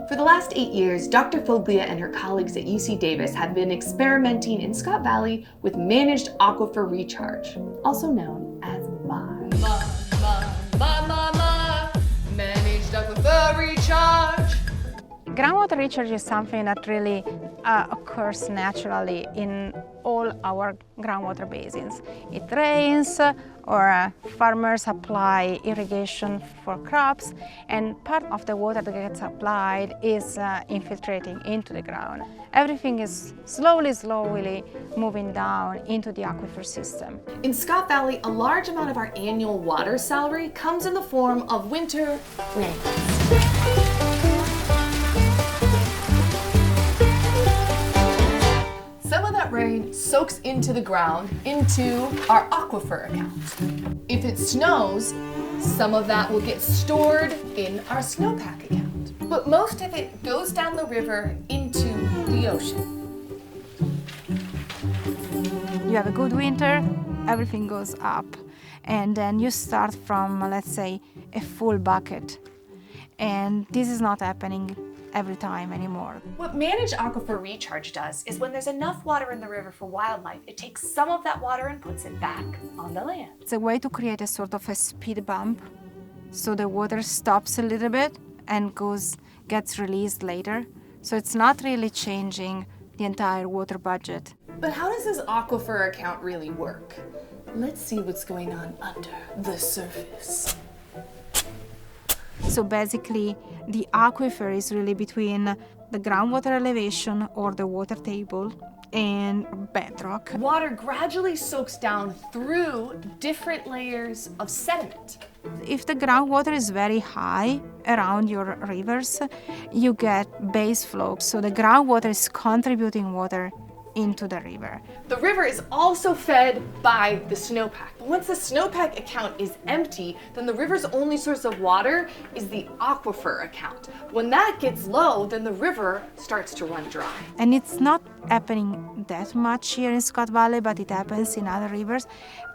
For the last 8 years, Dr. Foglia and her colleagues at UC Davis have been experimenting in Scott Valley with Managed Aquifer Recharge, also known as MAR. Managed Aquifer Recharge. Groundwater recharge is something that really occurs naturally in all our groundwater basins. It rains, or farmers apply irrigation for crops, and part of the water that gets applied is infiltrating into the ground. Everything is slowly moving down into the aquifer system. In Scott Valley, a large amount of our annual water salary comes in the form of winter rains. Some of that rain soaks into the ground, into our aquifer account. If it snows, some of that will get stored in our snowpack account. But most of it goes down the river into the ocean. You have a good winter, everything goes up, and then you start from, let's say, a full bucket. And this is not happening every time anymore. What Managed Aquifer Recharge does is when there's enough water in the river for wildlife, it takes some of that water and puts it back on the land. It's a way to create a sort of a speed bump, so the water stops a little bit and gets released later. So it's not really changing the entire water budget. But how does this aquifer account really work? Let's see what's going on under the surface. So basically, the aquifer is really between the groundwater elevation or the water table and bedrock. Water gradually soaks down through different layers of sediment. If the groundwater is very high around your rivers, you get base flow. So the groundwater is contributing water into the river. The river is also fed by the snowpack. But once the snowpack account is empty, then the river's only source of water is the aquifer account. When that gets low, then the river starts to run dry. And it's not happening that much here in Scott Valley, but it happens in other rivers.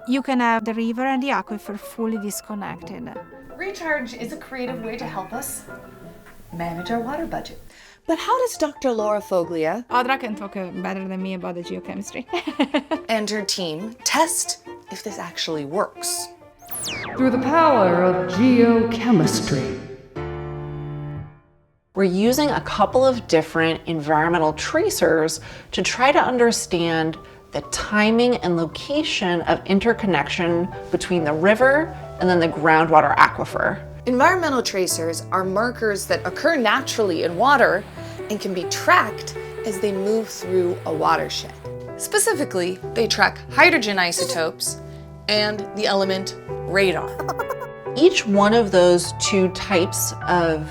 You can have the river and the aquifer fully disconnected. Recharge is a creative way to help us manage our water budget. But how does Dr. Laura Foglia Audra can talk better than me about the geochemistry. and her team test if this actually works? Through the power of geochemistry. We're using a couple of different environmental tracers to try to understand the timing and location of interconnection between the river and then the groundwater aquifer. Environmental tracers are markers that occur naturally in water and can be tracked as they move through a watershed. Specifically, they track hydrogen isotopes and the element radon. Each one of those two types of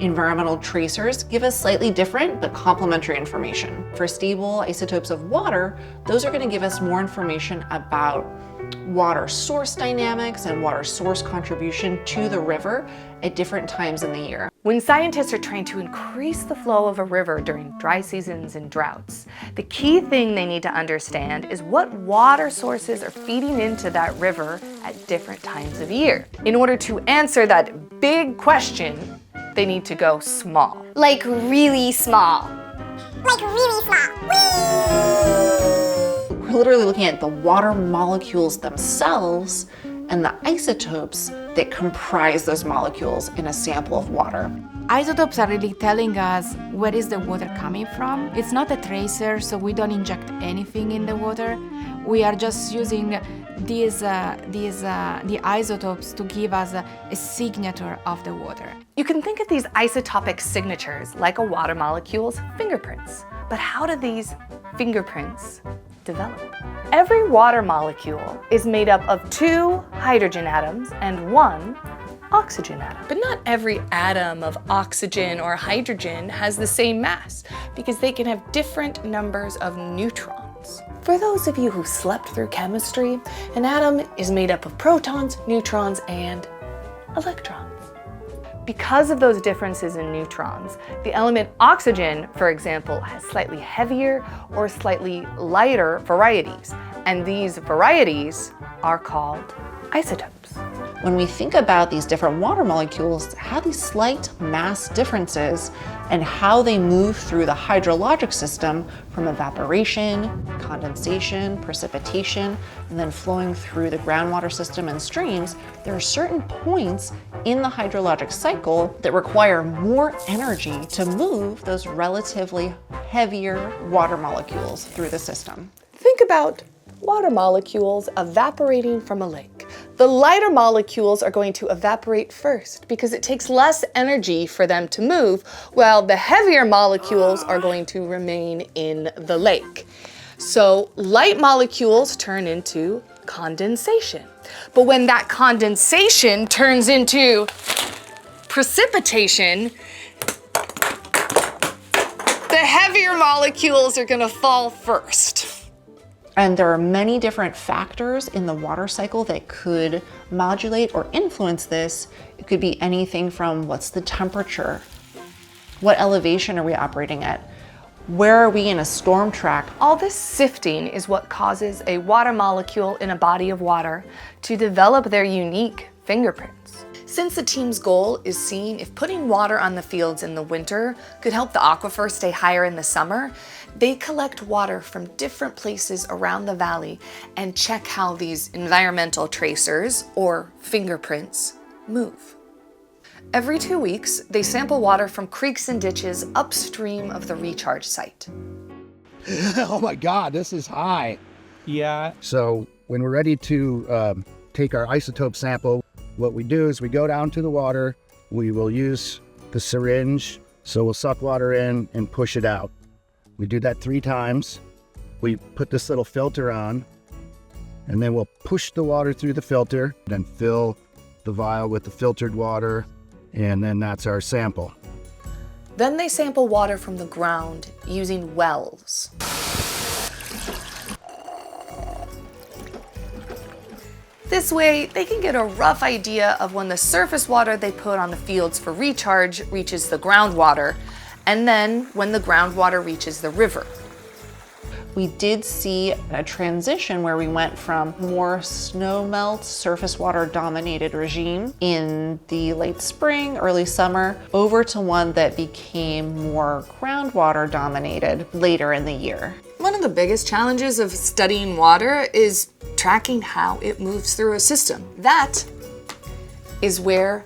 environmental tracers give us slightly different but complementary information. For stable isotopes of water, those are going to give us more information about water source dynamics and water source contribution to the river at different times in the year. When scientists are trying to increase the flow of a river during dry seasons and droughts, the key thing they need to understand is what water sources are feeding into that river at different times of year. In order to answer that big question, they need to go small. Like really small. Like really small. Whee! We're literally looking at the water molecules themselves and the isotopes that comprise those molecules in a sample of water. Isotopes are really telling us where is the water coming from. It's not a tracer, so we don't inject anything in the water. We are just using the isotopes to give us a signature of the water. You can think of these isotopic signatures like a water molecule's fingerprints. But how do these fingerprints develop? Every water molecule is made up of 2 hydrogen atoms and 1 oxygen atom. But not every atom of oxygen or hydrogen has the same mass because they can have different numbers of neutrons. For those of you who slept through chemistry, an atom is made up of protons, neutrons, and electrons. Because of those differences in neutrons, the element oxygen, for example, has slightly heavier or slightly lighter varieties, and these varieties are called isotopes. When we think about these different water molecules, how these slight mass differences and how they move through the hydrologic system from evaporation, condensation, precipitation, and then flowing through the groundwater system and streams, there are certain points in the hydrologic cycle that require more energy to move those relatively heavier water molecules through the system. Think about water molecules evaporating from a lake. The lighter molecules are going to evaporate first because it takes less energy for them to move, while the heavier molecules are going to remain in the lake. So light molecules turn into condensation. But when that condensation turns into precipitation, the heavier molecules are gonna fall first. And there are many different factors in the water cycle that could modulate or influence this. It could be anything from what's the temperature? What elevation are we operating at? Where are we in a storm track? All this sifting is what causes a water molecule in a body of water to develop their unique fingerprints. Since the team's goal is seeing if putting water on the fields in the winter could help the aquifer stay higher in the summer, they collect water from different places around the valley and check how these environmental tracers, or fingerprints, move. Every 2 weeks, they sample water from creeks and ditches upstream of the recharge site. Oh my God, this is high. Yeah. So when we're ready to take our isotope sample, what we do is we go down to the water, we will use the syringe, so we'll suck water in and push it out. We do that 3 times. We put this little filter on, and then we'll push the water through the filter, then fill the vial with the filtered water, and then that's our sample. Then they sample water from the ground using wells. This way, they can get a rough idea of when the surface water they put on the fields for recharge reaches the groundwater, and then when the groundwater reaches the river. We did see a transition where we went from more snowmelt, surface water dominated regime in the late spring, early summer, over to one that became more groundwater dominated later in the year. One of the biggest challenges of studying water is tracking how it moves through a system. That is where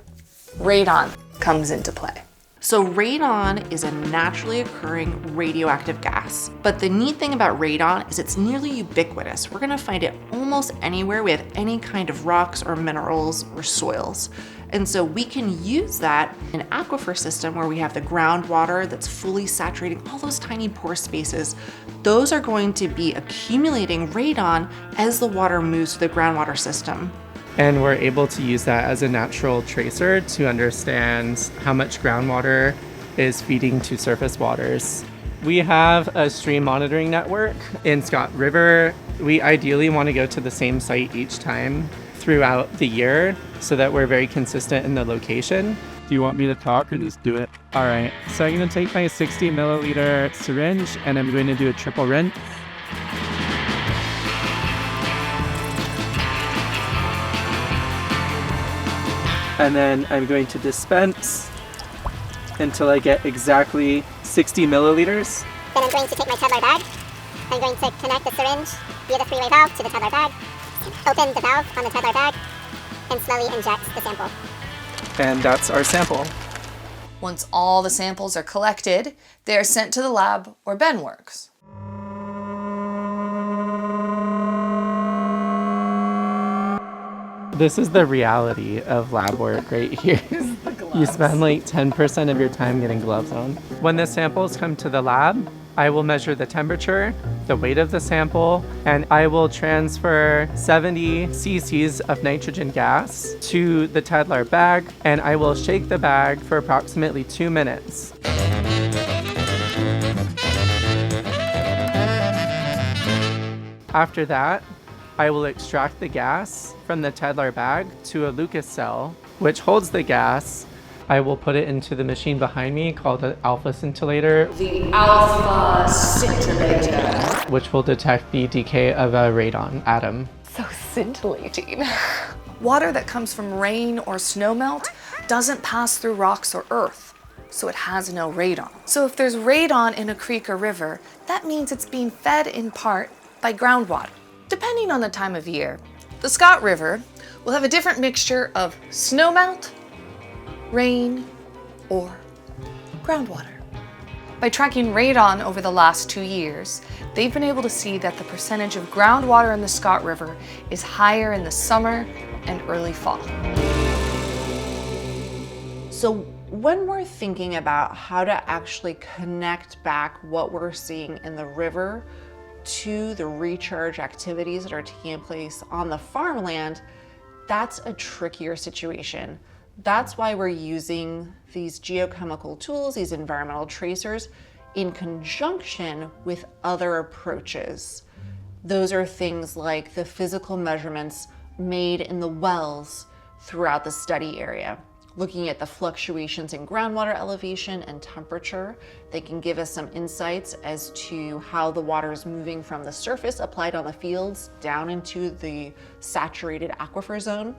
radon comes into play. So radon is a naturally occurring radioactive gas. But the neat thing about radon is it's nearly ubiquitous. We're gonna find it almost anywhere we have any kind of rocks or minerals or soils. And so we can use that in an aquifer system where we have the groundwater that's fully saturating all those tiny pore spaces. Those are going to be accumulating radon as the water moves through the groundwater system. And we're able to use that as a natural tracer to understand how much groundwater is feeding to surface waters. We have a stream monitoring network in Scott River. We ideally want to go to the same site each time throughout the year so that we're very consistent in the location. Do you want me to talk or just do it? All right, so I'm going to take my 60 milliliter syringe and I'm going to do a triple rinse. And then I'm going to dispense until I get exactly 60 milliliters. Then I'm going to take my Tedlar bag. I'm going to connect the syringe via the 3-way valve to the Tedlar bag, open the valve on the Tedlar bag, and slowly inject the sample. And that's our sample. Once all the samples are collected, they are sent to the lab where Ben works. This is the reality of lab work right here. You spend like 10% of your time getting gloves on. When the samples come to the lab, I will measure the temperature, the weight of the sample, and I will transfer 70 cc's of nitrogen gas to the Tedlar bag, and I will shake the bag for approximately 2 minutes. After that, I will extract the gas from the Tedlar bag to a Lucas cell, which holds the gas. I will put it into the machine behind me called an alpha scintillator. The alpha scintillator. Which will detect the decay of a radon atom. So scintillating. Water that comes from rain or snowmelt doesn't pass through rocks or earth, so it has no radon. So if there's radon in a creek or river, that means it's being fed in part by groundwater. Depending on the time of year, the Scott River will have a different mixture of snowmelt, rain, or groundwater. By tracking radon over the last 2 years, they've been able to see that the percentage of groundwater in the Scott River is higher in the summer and early fall. So when we're thinking about how to actually connect back what we're seeing in the river to the recharge activities that are taking place on the farmland, that's a trickier situation. That's why we're using these geochemical tools, these environmental tracers, in conjunction with other approaches. Those are things like the physical measurements made in the wells throughout the study area. Looking at the fluctuations in groundwater elevation and temperature, they can give us some insights as to how the water is moving from the surface applied on the fields down into the saturated aquifer zone.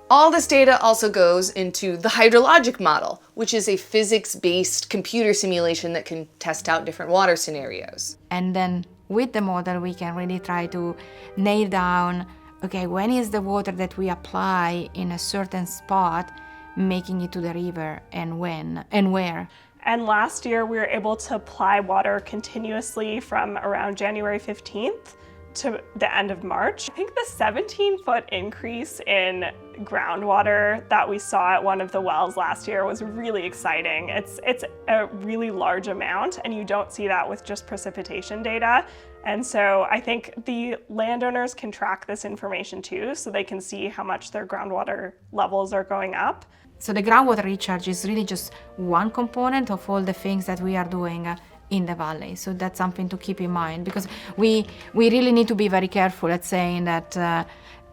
All this data also goes into the hydrologic model, which is a physics-based computer simulation that can test out different water scenarios. And then with the model, we can really try to nail down, okay, when is the water that we apply in a certain spot making it to the river, and when and where. And last year we were able to apply water continuously from around January 15th to the end of March. I think the 17-foot increase in groundwater that we saw at one of the wells last year was really exciting. It's a really large amount, and you don't see that with just precipitation data. And so I think the landowners can track this information too, so they can see how much their groundwater levels are going up. So the groundwater recharge is really just one component of all the things that we are doing in the valley. So that's something to keep in mind, because we really need to be very careful at saying that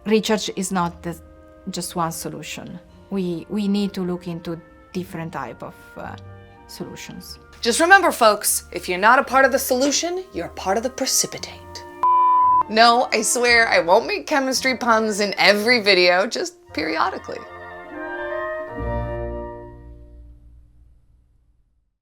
recharge is not just one solution. We need to look into different type of solutions. Just remember, folks, if you're not a part of the solution, you're a part of the precipitate. No, I swear I won't make chemistry puns in every video, just periodically.